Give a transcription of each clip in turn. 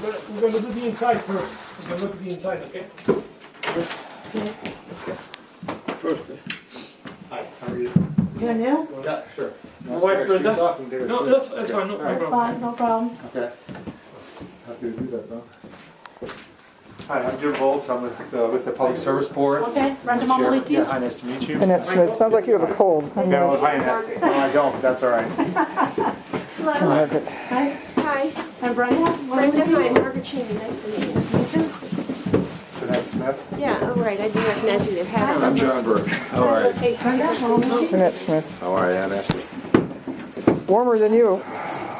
we're going to do the inside first. We're going to look at the inside, okay? First. Hi, how are you? You're new? Yeah, sure. My wife Brenda. No, that's fine. No That's problem. fine, no problem. Okay. Happy to do that, though. Hi, I'm Jim Volz. I'm with the Public Service Board. Okay, Brenda Chair. Mamaliti. Yeah, hi, nice to meet you. Annette Smith, sounds like you have a cold. Yeah, well, hi, Annette. No, I don't. That's all right. Hello. Margaret. Hi. Hi, I'm Brenda. Brenda. Hi, Margaret Cheney. Nice to meet you. You too. It's Annette Smith. Yeah, all right. I do recognize you. They've had on. I'm John Burke. How are you? Hey, Brenda, Mamaliti. Annette Smith. How are you, Annette? Warmer than you.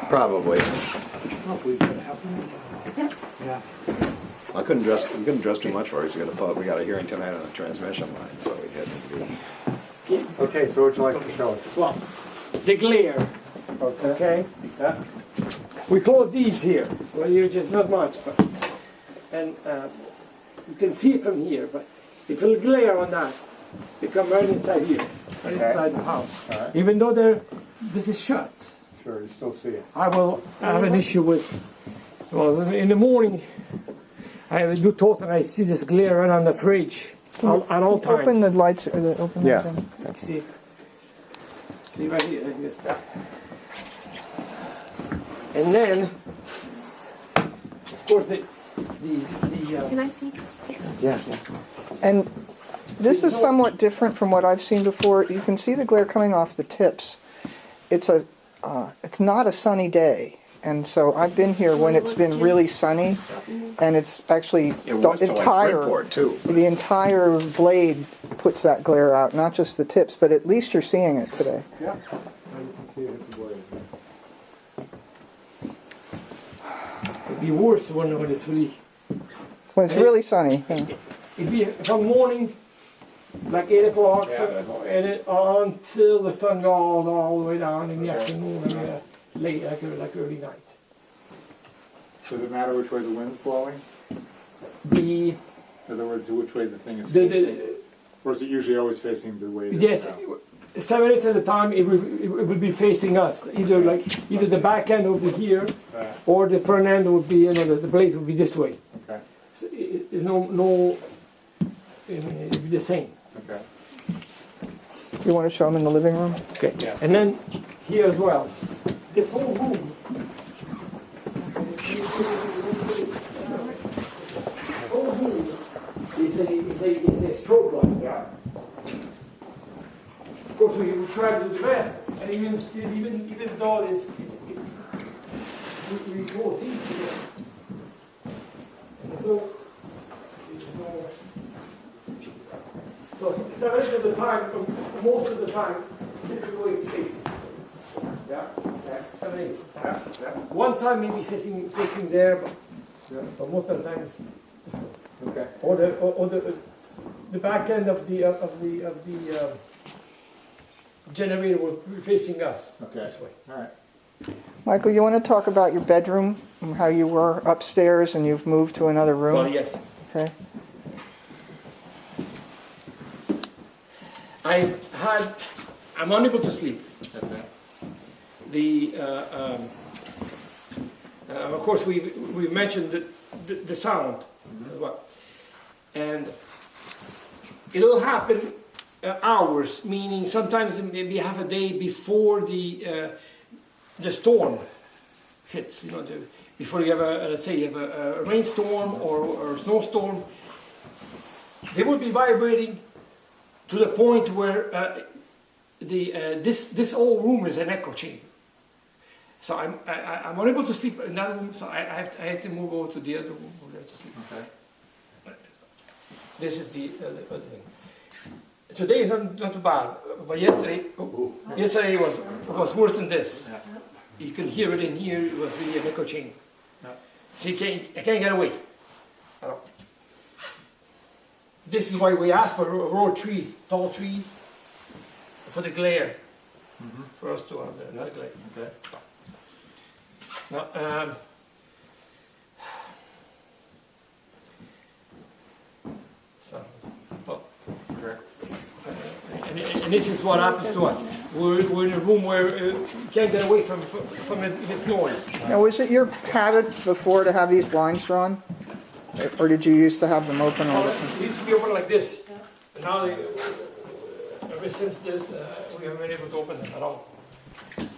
Probably. Yeah. We couldn't dress too much for it. We got a hearing tonight on the transmission line, so we had to be. Okay, so what would you like to show us? Well, the glare, okay? Yeah. We close these here. Well, here just not much, but and you can see it from here. But if it'll glare on that, they come right inside here, right inside the house. All right. Even though this is shut, Sure, you still see it. I will have an issue with. Well, in the morning, I do toast and I see this glare right on the fridge at all times. Open the lights. Open Yeah. the thing. See right here, like this. And then, of course, Can I see? Yeah. And this is somewhat different from what I've seen before. You can see the glare coming off the tips. It's not a sunny day. And so I've been here when it's been really sunny, and it's actually the entire blade puts that glare out, not just the tips, but at least you're seeing it today. Yeah. Now you can see it at the blade. it'd be worse when it's really sunny. Yeah. it'd be from morning, like 8 o'clock, and until the sun goes all the way down in the afternoon, and late, like early night. Does it matter which way the wind's blowing? The In other words, which way the thing is facing? Or is it usually always facing the way it is yes, now? 7 minutes at a time, it would be facing us. Either the back end would be here, or the front end would be, the blades would be this way. Okay. So it would be the same. Okay. You want to show them in the living room? Okay. Yeah. And then here as well. This whole room. Is a strobe light. Yeah. Of course, we try to do the best, and even though we go deep here. So 7 minutes of the time, most of the time, this is the way it's facing. Yeah. 7 minutes. Yeah. One time maybe facing there, but most of the time it's this way. Okay. Or the back end of the generator will be facing us this way. All right. Michael, you want to talk about your bedroom and how you were upstairs and you've moved to another room? Well, yes. Okay. I'm unable to sleep. Okay. Of course, we mentioned the sound as well, and it'll happen hours, meaning sometimes maybe half a day before the storm hits. Before you have let's say you have a rainstorm or a snowstorm, they will be vibrating to the point where this whole room is an echo chamber. So I'm unable to sleep in that room, so I have to move over to the other room over there to sleep. Okay. This is the other thing. Today is not too bad, but yesterday was worse than this. Yeah. You can hear it in here. It was really an echo chamber. Yeah. So I can't get away. This is why we ask for row of trees, tall trees, for the glare, for us to have the glare. Okay. Now, and this is what happens to us. We're in a room where you can't get away from this noise. Now, was it your habit before to have these blinds drawn? Or did you used to have them open all the time? It used to be open like this, and now ever since this, we haven't been able to open them at all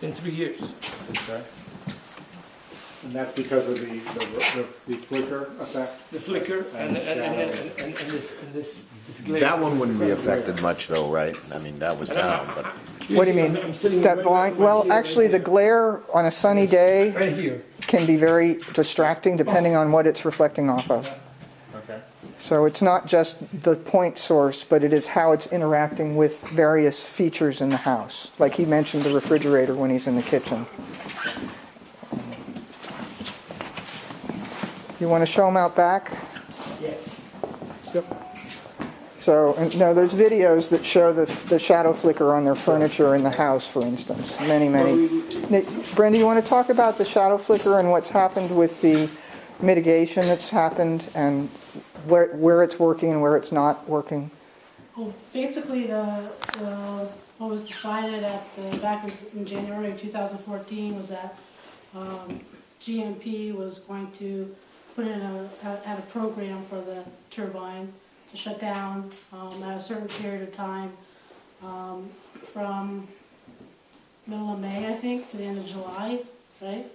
in 3 years. Okay. And that's because of the flicker effect? The flicker and this glare. That one wouldn't be affected much though, right? I mean, that was down, but What do you mean? I'm sitting That right blind, next to my well, chair actually, the right glare on a sunny day here. Right here. can be very distracting depending on what it's reflecting off of. Okay. So it's not just the point source, but it is how it's interacting with various features in the house. Like he mentioned the refrigerator when he's in the kitchen. You want to show them out back? Yeah. So, no, there's videos that show the shadow flicker on their furniture in the house, for instance. Many. Brenda, you want to talk about the shadow flicker and what's happened with the mitigation that's happened and where it's working and where it's not working? Well, basically, what was decided back in January of 2014 was that GMP was going to put in a program for the turbine to shut down at a certain period of time from middle of May, I think, to the end of July, right?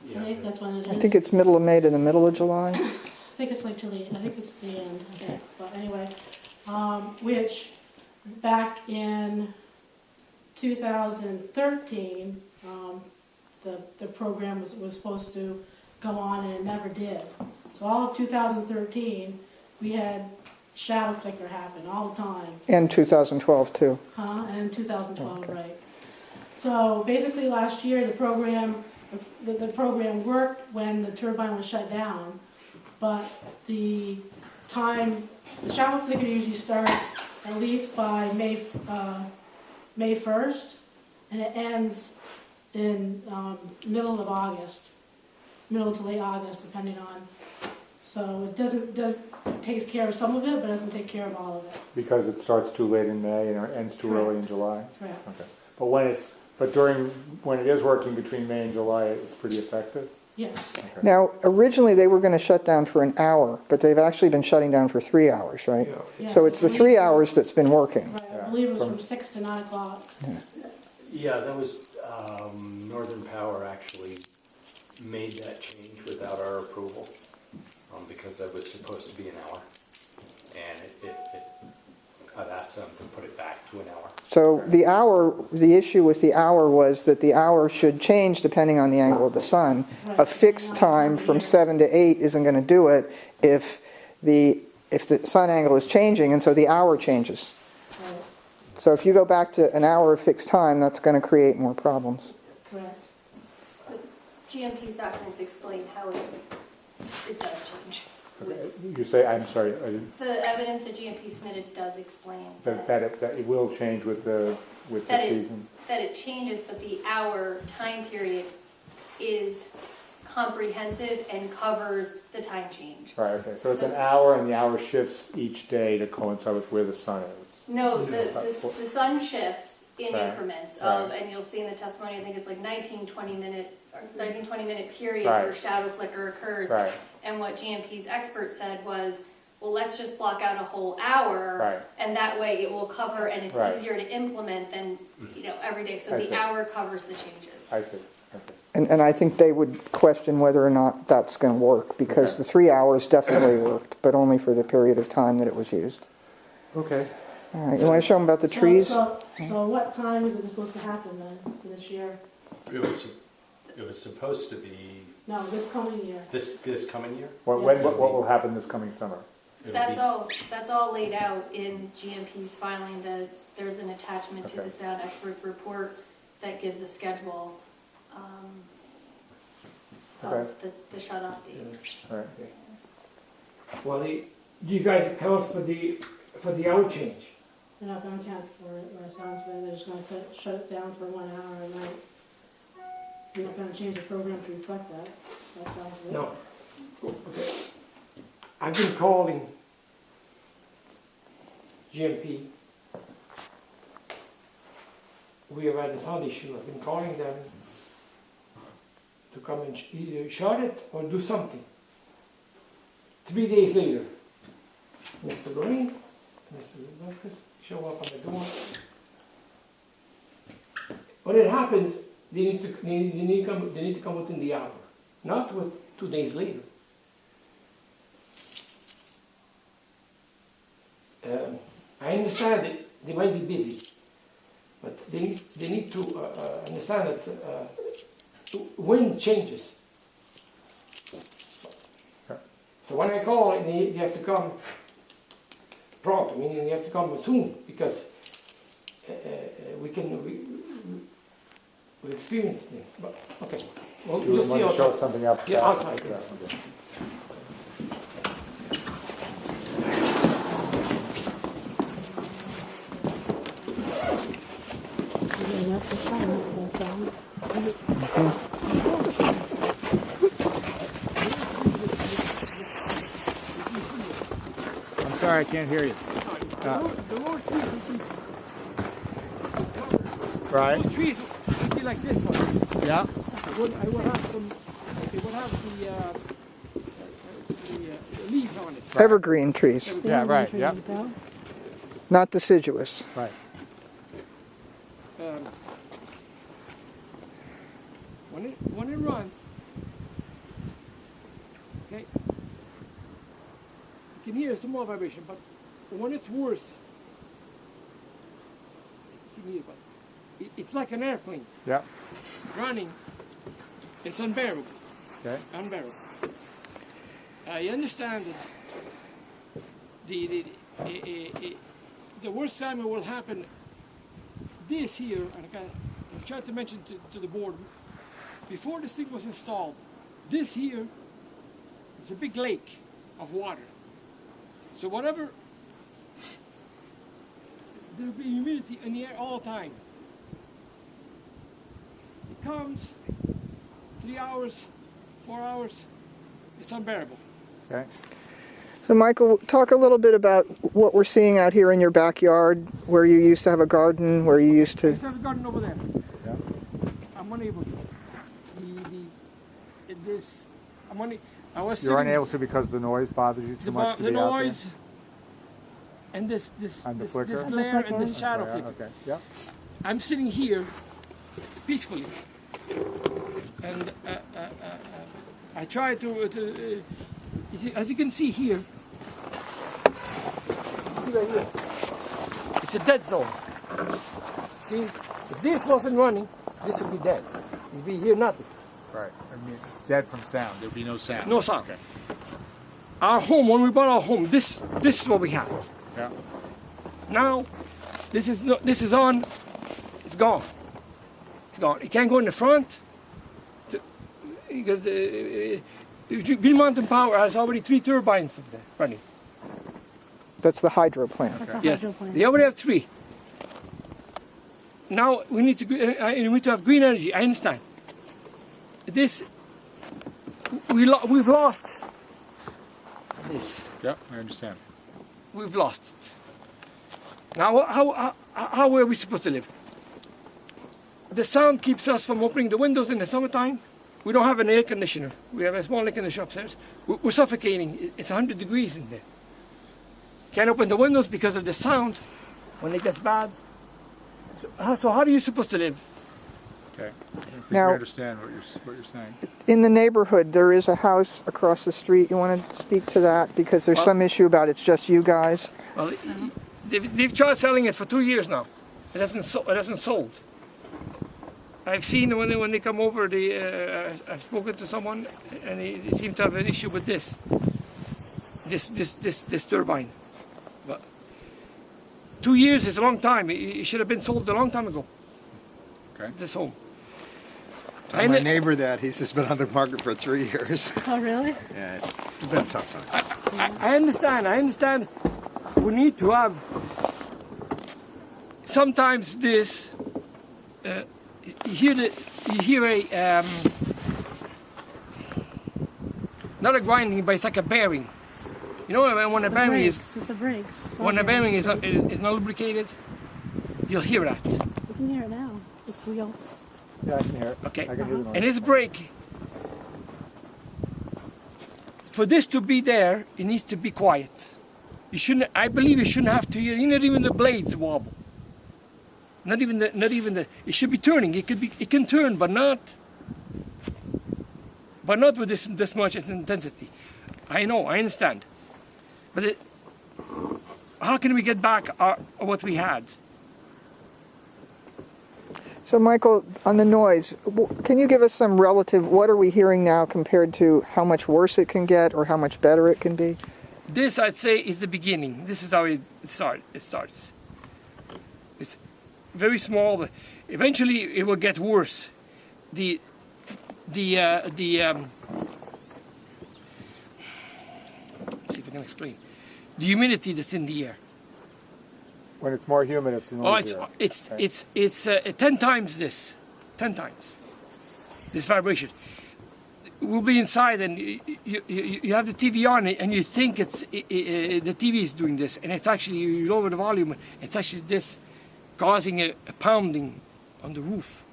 I think that's when it is. I think it's middle of May to the middle of July. I think it's like I think it's the end, I think. But anyway, which back in 2013, the program was supposed to go on and it never did. So all of 2013, we had shadow flicker happen all the time. And 2012 too. And 2012, Okay. right. So basically last year, the program worked when the turbine was shut down, but the shadow flicker usually starts at least by May 1st, and it ends in middle to late August, depending on. So it takes care of some of it, but doesn't take care of all of it. Because it starts too late in May and ends too early in July? Correct. Okay. But when it is working between May and July, it's pretty effective? Yes. Okay. Now, originally they were going to shut down for an hour, but they've actually been shutting down for 3 hours, right? Yes, So it's the I believe 3 hours that's been working. Right, I believe it was from 6 to 9 o'clock. Yeah, that was, Northern Power actually made that change without our approval, because that was supposed to be an hour. And I've asked them to put it back to an hour. So the issue with the hour was that the hour should change depending on the angle of the sun. A fixed time from 7 to 8 isn't going to do it if the sun angle is changing, and so the hour changes. Right, So if you go back to an hour of fixed time, that's going to create more problems. correct. GMP's documents explain how it does change. Okay. You say, I'm sorry, The evidence that GMP submitted does explain that it will change with the season? that it changes, but the hour time period is comprehensive and covers the time change. Right, okay. So it's an hour and the hour shifts each day to coincide with where the sun is? No, the sun shifts in Right, increments of, right. and you'll see in the testimony, I think it's like 19-20 minute periods Right. where shadow flicker occurs. Right. And what GMP's expert said was, well, let's just block out a whole hour, Right. and that way it will cover, and it's Right. easier to implement than, every day. So I the see. hour covers the changes. I see, okay. And I think they would question whether or not that's going to work, because Okay. the 3 hours definitely worked, but only for the period of time that it was used. Okay. All right, you want to show them about the trees? So what time is it supposed to happen then, for this year? It was supposed to be No, this coming year. this coming year. What will happen this coming summer? It'll That's all laid out in GMP's filing. There's an attachment to Okay. the sound expert's report that gives a schedule Okay. of the shut-off dates. All right. Well, do you guys account for the hour change? They're not going to count for it, or it sounds like they're just going to shut it down for 1 hour a night. You're not going to change the program to reflect that. That sounds good. No. Okay. I've been calling GMP we have had a sound issue. I've been calling them to come and either shut it or do something. 3 days later, Mr. Green, Mr. Zubakis show up on the door. When it happens, they need to come within the hour, not with 2 days later. I understand that they might be busy, but they need to understand that wind changes. So when I call, they have to come prompt, meaning they have to come soon, because we experience things. But okay, well, You you'll want see to show outside. something outside? Yeah, outside. Yeah, Yes. okay. That's the sound. I'm sorry, I can't hear you. The more trees Right? those trees would be like this one. Yeah. I would have some. They would have the leaves on it. Evergreen trees, Yeah, right, yeah. not deciduous. Right. When it runs, okay, you can hear some more vibration, but when it's worse, you can hear, but it's like an airplane Yeah. running. It's unbearable. Okay. Unbearable. I understand that the worst time it will happen. This here, and I tried to mention to the board. Before this thing was installed, this here is a big lake of water. So whatever, there'll be humidity in the air all the time. It comes 3 hours, 4 hours, it's unbearable. Okay. So Michael, talk a little bit about what we're seeing out here in your backyard, where you used to have a garden, where you used I to... used to have a garden over there. Yeah. I'm unable to. I was You're sitting, unable to because the noise bothers you too much to the be out noise and this And the this flicker? glare and this there? shadow Yeah, flicker. okay. Yeah. I'm sitting here peacefully, and I try to as you can see here, see right here, it's a dead zone. See, if this wasn't running, this would be dead. You'd be here nothing. Right. I mean, dead from sound. There'd be no sound. No sound. Our home, when we bought our home, this is what we had. Yeah. Now, this is on. It's gone. It's gone. You can't go in the front because Green Mountain Power has already 3 turbines up there running. That's the hydro plant. That's a Yes, hydro plant. they already have 3. Now we need to have green energy. I understand. This we've lost this. Yeah, I understand. We've lost it. Now, how are we supposed to live? The sound keeps us from opening the windows in the summertime. We don't have an air conditioner. We have a small air conditioner upstairs. We're suffocating. It's 100 degrees in there. Can't open the windows because of the sound when it gets bad. So how are you supposed to live? Okay. I think Now- we understand what you're saying. In the neighborhood, there is a house across the street. You want to speak to that? Because there's Well- some issue about it's just you guys. Well, they've tried selling it for 2 years now. It hasn't sold. I've seen when they come over, I've spoken to someone, and they seem to have an issue with this turbine. But 2 years is a long time. It should have been sold a long time ago. Okay. This home. Tell my neighbor that. He's just been on the market for 3 years. Oh, really? Yeah, it's been a tough time. I understand. We need to have sometimes this. You hear a not a grinding, but it's like a bearing. You know when a bearing is It's the brakes. It's when not a bearing brakes. is not lubricated, you'll hear that. You can hear it now. the squeal. Yeah, I can hear it. Okay. I can hear the noise. And this brake, for this to be there, it needs to be quiet. You shouldn't. I believe you shouldn't have to hear. Not even the blades wobble. Not even the. It should be turning. It could be. It can turn, but not. But not with this much intensity. I know. I understand. But how can we get back what we had? So Michael, on the noise, can you give us some relative, what are we hearing now compared to how much worse it can get or how much better it can be? This, I'd say, is the beginning. This is how it starts. It's very small, but eventually it will get worse. Let's see if I can explain. The humidity that's in the air. When it's more humid, it's noisier. It's 10 times this. 10 times. This vibration. We'll be inside and you have the TV on and you think the TV is doing this, and it's actually, you lower the volume, it's actually this causing a pounding on the roof.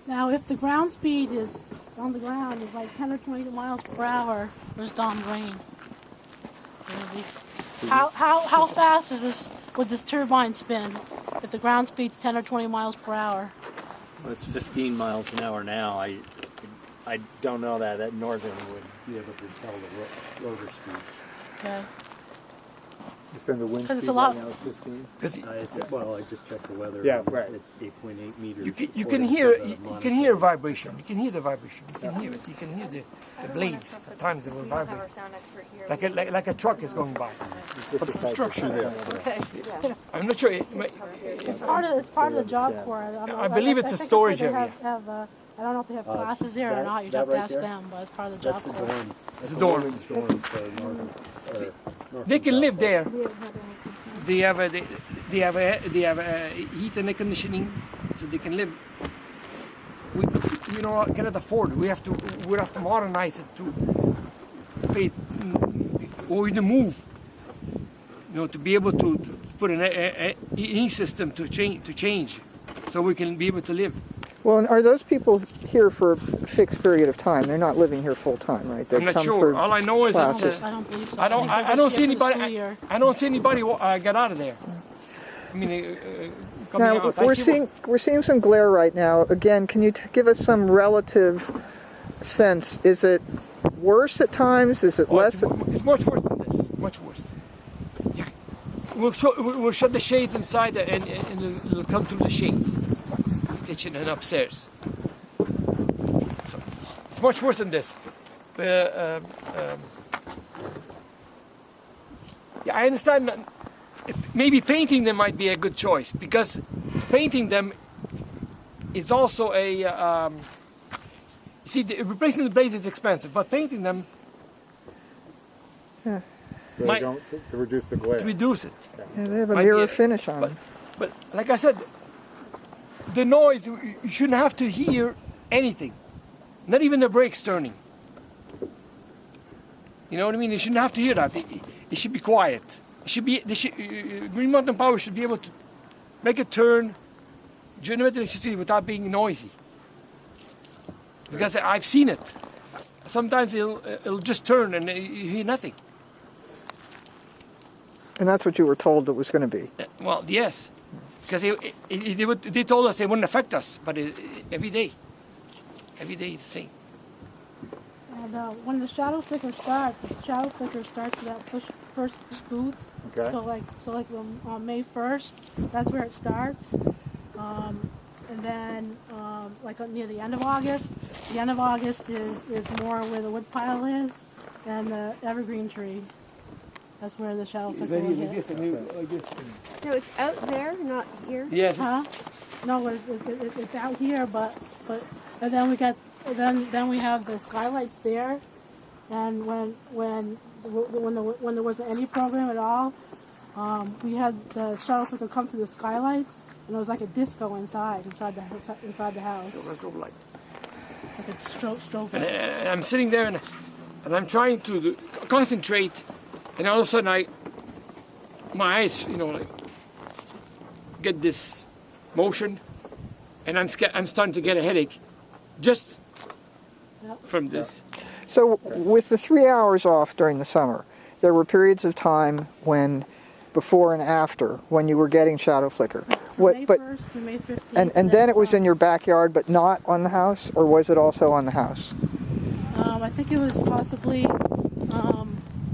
Now, if the ground speed is on the ground is like 10 or 20 miles per hour, there's dawn rain. How fast would this turbine spin if the ground speed's 10 or 20 miles per hour? Well, it's 15 miles an hour now. I don't know that Northern would be able to tell the rotor speed. Okay. You send the wind Because it's speed a lot. right now is 15? I just checked the weather. Yeah, right. It's 8.8 meters. You can hear vibration. You can hear the vibration. You can hear it. You can hear the blades. At times they will vibrate. Like a truck is going by. What's the structure there? I'm not sure. It's part of the job corps. I believe it's a storage area. I don't know if they have classes there or not. You'd have to ask them, but it's part of the job corps. It's a dorm. They can live there. They have a heat and air conditioning, so they can live. We cannot afford it. We have to modernize it to pay or either move. To be able to put an heating system to change, so we can be able to live. Well, and are those people here for a fixed period of time? They're not living here full time, right? I'm not sure. All I know is that I don't believe so. I don't see anybody. I don't see anybody get out of there. I mean, coming Now, out. we're seeing some glare right now. Again, can you give us some relative sense? Is it worse at times? Is it less? It's much worse than this. Much worse. We'll shut the shades inside and it'll come through the shades. Kitchen and upstairs. So it's much worse than this. Yeah, I understand that maybe painting them might be a good choice, because painting them is also a see, replacing the blades is expensive, but painting them might To reduce the glare. to reduce it. Yeah, they have a Might mirror be- finish on them. But like I said, the noise, you shouldn't have to hear anything. Not even the brakes turning. You know what I mean? You shouldn't have to hear that. It should be quiet. It should be. Green Mountain Power should be able to make a turn, generate electricity without being noisy. Because I've seen it. Sometimes it'll just turn and you hear nothing. And that's what you were told it was going to be. Well, yes. Because they told us it wouldn't affect us, but every day is the same. And when the shadow flicker starts, the shadow flicker starts with that first booth. Okay. So like on May 1st, that's where it starts. And then like near the end of August is more where the wood pile is and the evergreen tree. That's where the shadow flicker will hit. So it's out there, not here? Yes. Huh? No, it's out here, but and then we have the skylights there, and when there wasn't any program at all, we had the shuttle flicker come through the skylights, and it was like a disco inside the house. It's like a strobe. And I'm sitting there and I'm trying to concentrate, and all of a sudden my eyes, like, get this motion, and I'm starting to get a headache just Yep. from this. So with the 3 hours off during the summer, there were periods of time when, before and after, when you were getting shadow flicker. May But 1st to May 15th. and then it was in your backyard, but not on the house, or was it also on the house? I think it was possibly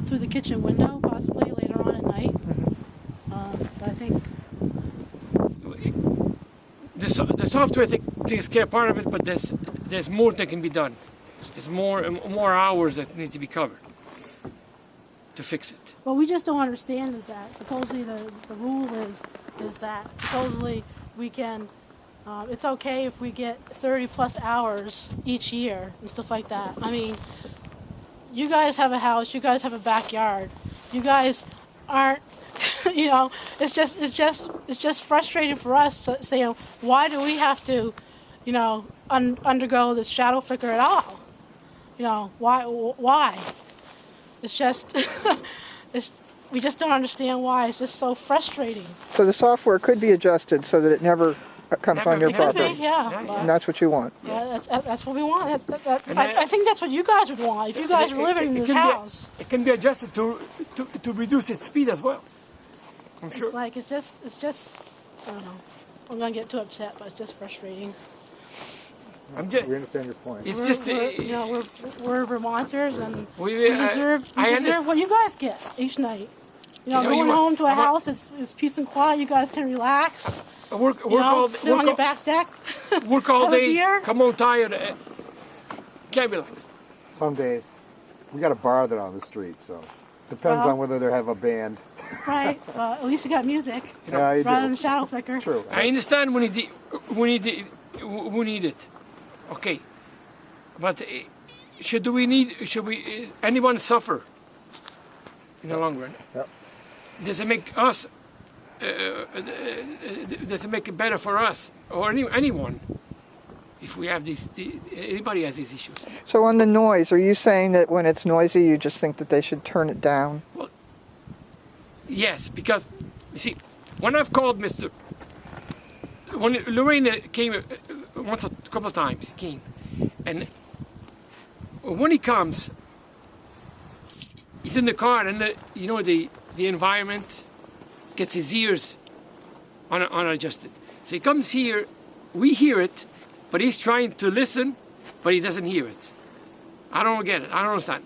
through the kitchen window, possibly later on at night. But I think The software takes care of part of it, but there's more that can be done. There's more hours that need to be covered to fix it. what we just don't understand is that supposedly the rule is that supposedly we can. It's okay if we get 30 plus hours each year and stuff like that. I mean, you guys have a house, you guys have a backyard, you guys aren't, you know, it's just frustrating for us to say, you know, why do we have to, you know, undergo this shadow flicker at all? You know, why? It's just, we just don't understand why. It's just so frustrating. So the software could be adjusted so that it never comes on your Never- property. Yeah, Yeah, but- And that's what you want. yeah, that's what we want. And I think that's what you guys would want if you guys were living in It this can be- house. It can be adjusted to reduce its speed as well. I'm sure. Like it's just I don't know. I'm gonna get too upset, but it's just frustrating. I'm just. We understand your point. It's just. We're Vermonters and we we deserve what you guys get each night. You know, You know, going you- home to a I'm not- house, it's peace and quiet. You guys can relax. Work You know, all sit on your back deck. work all have a day. beer. Come home tired. Can't relax. Some days. We got a bar that on the street, so depends Well- on whether they have a band. Right. Well, at least you got music Yeah, you rather do. than shadow flicker. It's true. I understand we need it. Okay, but should anyone suffer in the long run? Yep. Does it make us? Does it make it better for us or anyone if we have anybody has these issues? So on the noise, are you saying that when it's noisy, you just think that they should turn it down? Yes, because you see, when I've called when Lorraine came once a couple of times, he came, and when he comes, he's in the car, and the environment gets his ears unadjusted. So he comes here, we hear it, but he's trying to listen, but he doesn't hear it. I don't get it. I don't understand.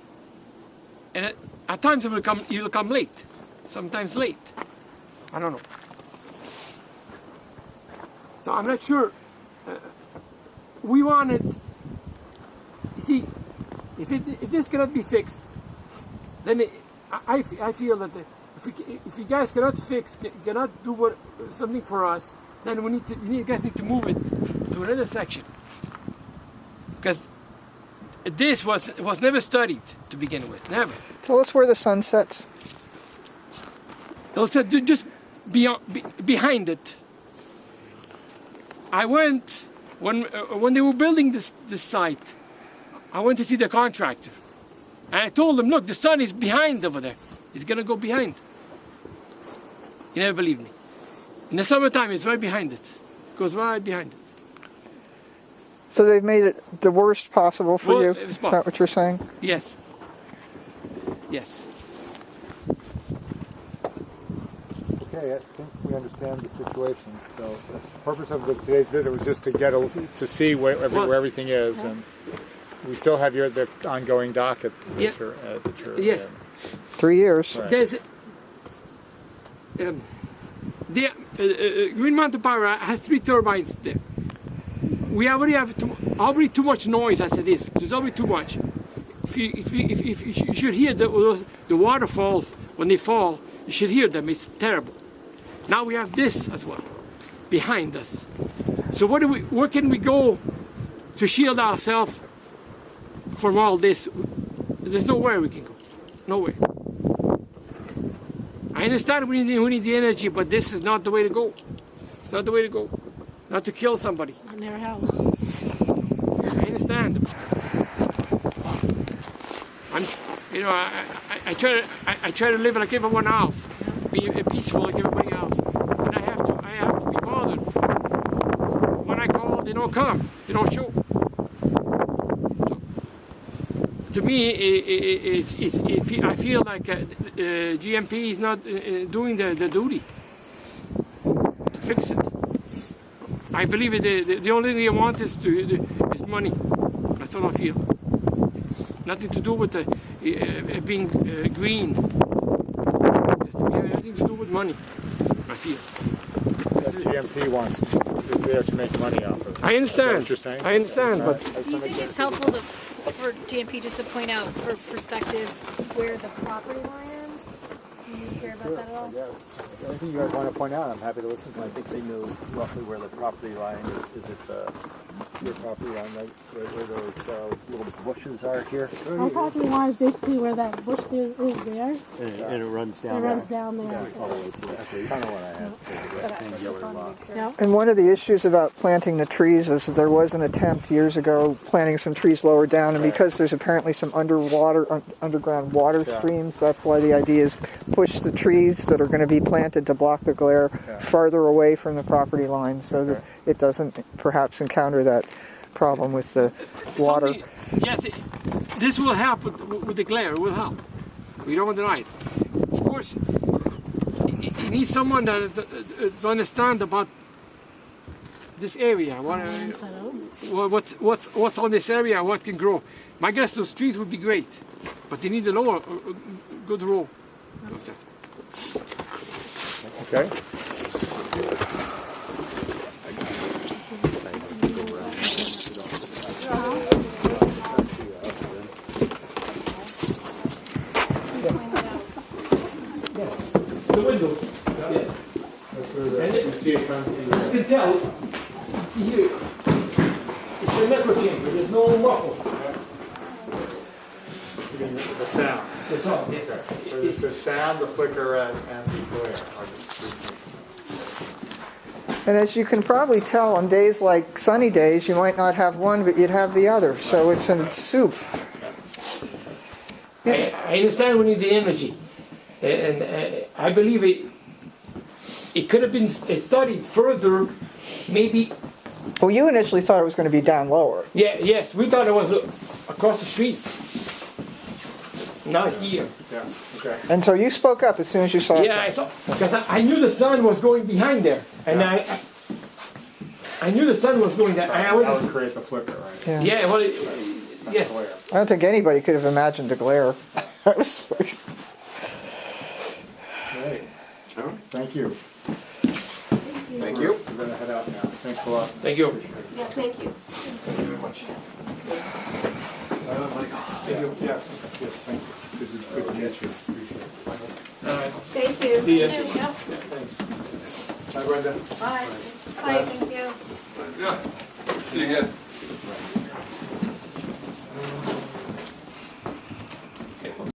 And at times he'll come late. Sometimes late. I don't know. So I'm not sure. We want it. You see, if this cannot be fixed, then I feel that if you guys cannot do something for us, then you guys need to move it to another section. Because this was never studied to begin with. Never. Tell us where the sun sets. Also, just behind it. I went when they were building this site. I went to see the contractor, and I told him, "Look, the sun is behind over there. It's gonna go behind." He never believed me. In the summertime, it's right behind it. It goes right behind it. So they've made it the worst possible for Well, you? it's Is that what you're saying? Yes. Yes. Okay, I think we understand the situation. So the purpose of today's visit was just to to see where everything is, and we still have the ongoing docket Yeah. that you're Yes. 3 years. Right. There's Green Mountain Power has 3 turbines there. We already have too much noise as it is. There's already too much. If you should hear the waterfalls when they fall, you should hear them. It's terrible. Now we have this as well behind us. So where can we go to shield ourselves from all this? There's nowhere we can go. Nowhere. I understand we need the energy, but this is not the way to go. It's not the way to go. Not to kill somebody. In their house. I understand. I try to live like everyone else, be peaceful like everybody else. But I have to be bothered don't come, they don't show. So, to me, I feel like GMP is not doing the duty to fix it. I believe the only thing they want is money. That's all I feel. Nothing to do with being green. It's everything to do with money, I feel. GMP is there to make money off of it. I understand. Is that what you're saying? I understand, but Do you think it's helpful for GMP just to point out for perspective where the property line is? Do you care about that at all? Anything you guys want to point out, I'm happy to listen to. I think they know roughly where the property line is. Is it your property line, right where those little bushes are here? Our property line is basically where that bush is there. And it runs down It there. runs down there. That's kind of what I had. Yeah. And one of the issues about planting the trees is that there was an attempt years ago planting some trees lower down, and because there's apparently some underground water streams, that's why the idea is push the trees that are going to be planted to block the glare farther away from the property line so that it doesn't perhaps encounter that problem with the water. Yes, this will help with the glare. It will help. We don't deny it. Of course, you need someone that understands about this area. What's on this area? What can grow? My guess those trees would be great, but they need a lower, good row. Okay. The window. Yeah. You see it coming through. You can tell. See here. It's an echo chamber. There's no muffle. The sound. The sound. Yes. It's the sound, the flicker, and the glare. And as you can probably tell, on days like sunny days, you might not have one, but you'd have the other. So it's a soup. I understand we need the energy, and I believe it could have been studied further, maybe. Well, you initially thought it was going to be down lower. Yes, we thought it was across the street, not here. Yeah. Okay. And so you spoke up as soon as you saw it. Yeah, I saw, because I knew the sun was going behind there, and I knew the sun was going there. That would create the flicker, right? Yeah, well, yes. I don't think anybody could have imagined the glare. That was like... Great. Thank you. Thank you. We're going to head out now. Thanks a lot. Thank you. Yeah, thank you. Thank you very much. Thank you. Yes. Thank you. This is good to meet you. Appreciate it. Thank you. See ya. Yeah. Thanks. Bye, Brenda. Bye. Bye, thank you. Yeah. See you again.